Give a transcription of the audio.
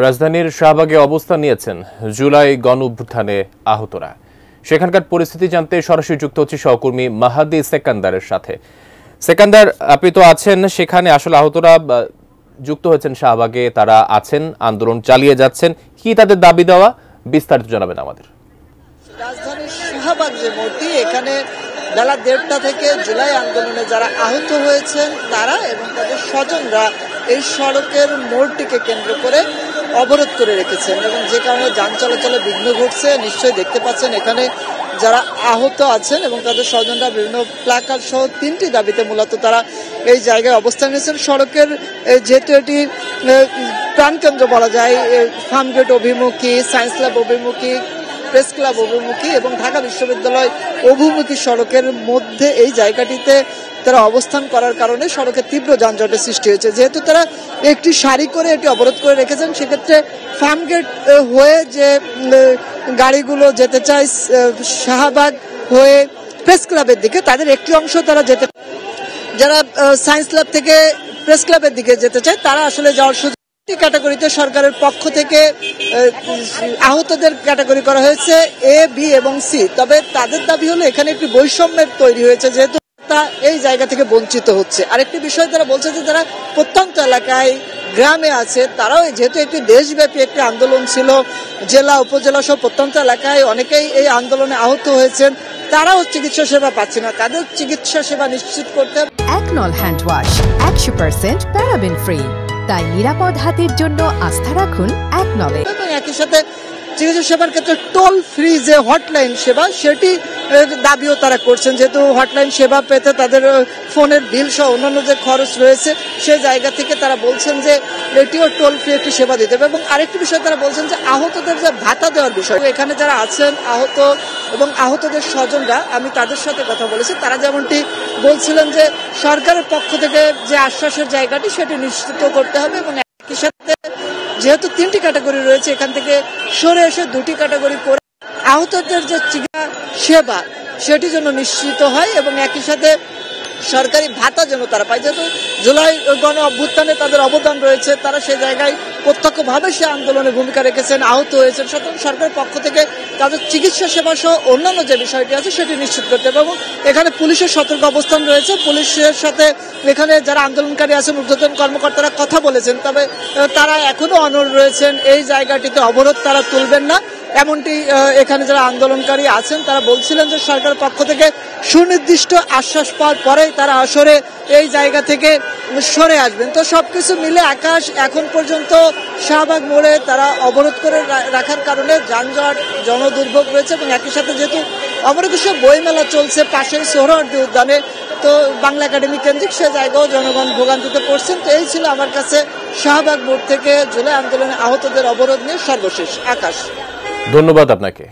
রাজধানীর শাহবাগে অবস্থান নিয়েছেন জুলাই গণঅভ্যুত্থানে আহতরা। সেখানকার পরিস্থিতি জানতে সরাসরি যুক্ত হচ্ছে সহকর্মী মাহাদি সেকান্দারের সাথে। সেকান্দার, আপনি তো আছেন সেখানে, আসলে আহতরা যুক্ত হয়েছেন শাহবাগে, তারা আছেন, আন্দোলন চালিয়ে যাচ্ছেন, কি তাদের দাবি দেওয়া বিস্তারিত জানাবেন আমাদের। রাজধানীর শাহবাগ যে মোড়টি, এখানে বেলা 1:30 থেকে জুলাই আন্দোলনে যারা আহত হয়েছেন তারা এবং তাদের স্বজনরা এই সড়কের মোড়টিকে কেন্দ্র করে অবরোধ করে রেখেছেন এবং যে কারণে যান চলাচলে বিঘ্ন ঘটছে। নিশ্চয়ই দেখতে পাচ্ছেন এখানে যারা আহত আছেন এবং তাদের স্বজনরা বিভিন্ন প্ল্যাকার্ড সহ 3টি দাবিতে মূলত তারা এই জায়গায় অবস্থান নিয়েছেন। সড়কের যেহেতু এটি প্রাণকেন্দ্র বলা যায়, ফার্মগেট অভিমুখী, সায়েন্স ল্যাব অভিমুখী, প্রেস ক্লাব অভিমুখী এবং ঢাকা বিশ্ববিদ্যালয় অভিমুখী সড়কের মধ্যে এই জায়গাটিতে তারা অবস্থান করার কারণে সড়কে তীব্র যানজটের সৃষ্টি হয়েছে। যেহেতু তারা একটি সারি করে এটি অবরোধ করে রেখেছেন, সেক্ষেত্রে ফার্মগেট হয়ে যে গাড়িগুলো যেতে চায় শাহবাগ হয়ে প্রেস ক্লাবের দিকে, তাদের একটি অংশ তারা যেতে, যারা সায়েন্স ল্যাব থেকে প্রেস ক্লাবের দিকে যেতে চায় তারা আসলে যাওয়ার সুযোগ। ক্যাটাগরিতে সরকারের পক্ষ থেকে আহতদের ক্যাটাগরি করা হয়েছে এ, বি এবং সি। তবে তাদের দাবি হলো এখানে একটি বৈষম্যের তৈরি হয়েছে, যেহেতু তা এই জায়গা থেকে বঞ্চিত হচ্ছে। আরেকটি বিষয় তারা বলছে যে যারা প্রত্যন্ত এলাকায় গ্রামে আছে তারাও, যেহেতু একটি দেশব্যাপী একটি আন্দোলন ছিল, জেলা উপজেলা সহ প্রত্যন্ত এলাকায় অনেকেই এই আন্দোলনে আহত হয়েছেন, তারাও চিকিৎসা সেবা পাচ্ছে না। তাদের চিকিৎসা সেবা নিশ্চিত করতে একনল হ্যান্ড ওয়াশ 100% প্যারাবেন ফ্রি, তাই নিরাপদ হাতের জন্য আস্থা রাখুন একনলে। এবং একই সাথে চিকিৎসা সেবার ক্ষেত্রে টোল ফ্রি যে হটলাইন সেবা, সেটি দাবিও তারা করছেন, যেহেতু হটলাইন সেবা পেতে তাদের ফোনের বিল সহ অন্যান্য যে খরচ রয়েছে সেই জায়গা থেকে তারা বলছেন যে এটিও টোল ফ্রি একটি সেবা দিতে হবে। এবং আরেকটি বিষয় তারা বলছেন যে আহতদের যে ভাতা দেওয়ার বিষয়, এখানে যারা আছেন আহত এবং আহতদের স্বজনরা, আমি তাদের সাথে কথা বলেছি, তারা যেমনটি বলছিলেন যে সরকারের পক্ষ থেকে যে আশ্বাসের জায়গাটি সেটি নিশ্চিত করতে হবে এবং একই সাথে যেহেতু 3টি ক্যাটাগরি রয়েছে, এখান থেকে সরে এসে 2টি ক্যাটাগরি করে আহতদের যে চিকিৎসা সেবা সেটি যেন নিশ্চিত হয় এবং একই সাথে সরকারি ভাতা যেন তারা পায়। যেহেতু জুলাই গণ অভ্যুত্থানে তাদের অবদান রয়েছে, তারা সেই জায়গায় প্রত্যক্ষভাবে সে আন্দোলনে ভূমিকা রেখেছেন, আহত হয়েছেন, সুতরাং সরকারের পক্ষ থেকে তাদের চিকিৎসা সেবা সহ অন্যান্য যে বিষয়টি আছে সেটি নিশ্চিত করতে হবে। এবং এখানে পুলিশের সতর্ক অবস্থান রয়েছে, পুলিশের সাথে এখানে যারা আন্দোলনকারী আছেন ঊর্ধ্বতন কর্মকর্তারা কথা বলেছেন, তবে তারা এখনো অনড় রয়েছেন, এই জায়গাটিতে অবরোধ তারা তুলবেন না, এমনটি এখানে যারা আন্দোলনকারী আছেন তারা বলছিলেন যে সরকারের পক্ষ থেকে সুনির্দিষ্ট আশ্বাস পাওয়ার পরেই তারা আসরে এই জায়গা থেকে সরে আসবেন। তো সবকিছু মিলে আকাশ এখন পর্যন্ত শাহবাগ মোড়ে তারা অবরোধ করে রাখার কারণে যানজট, জনদুর্ভোগ রয়েছে এবং একই সাথে যেহেতু অমরকুশে বইমেলা চলছে পাশেই সোহরাওয়ার্দী উদ্যানে, তো বাংলা একাডেমি কেন্দ্রিক সে জায়গাও জনগণ ভোগান্তিতে পড়ছেন। তো এই ছিল আমার কাছে শাহবাগ মোড় থেকে জুলাই আন্দোলনে আহতদের অবরোধ নিয়ে সর্বশেষ। আকাশ, ধন্যবাদ আপনাকে।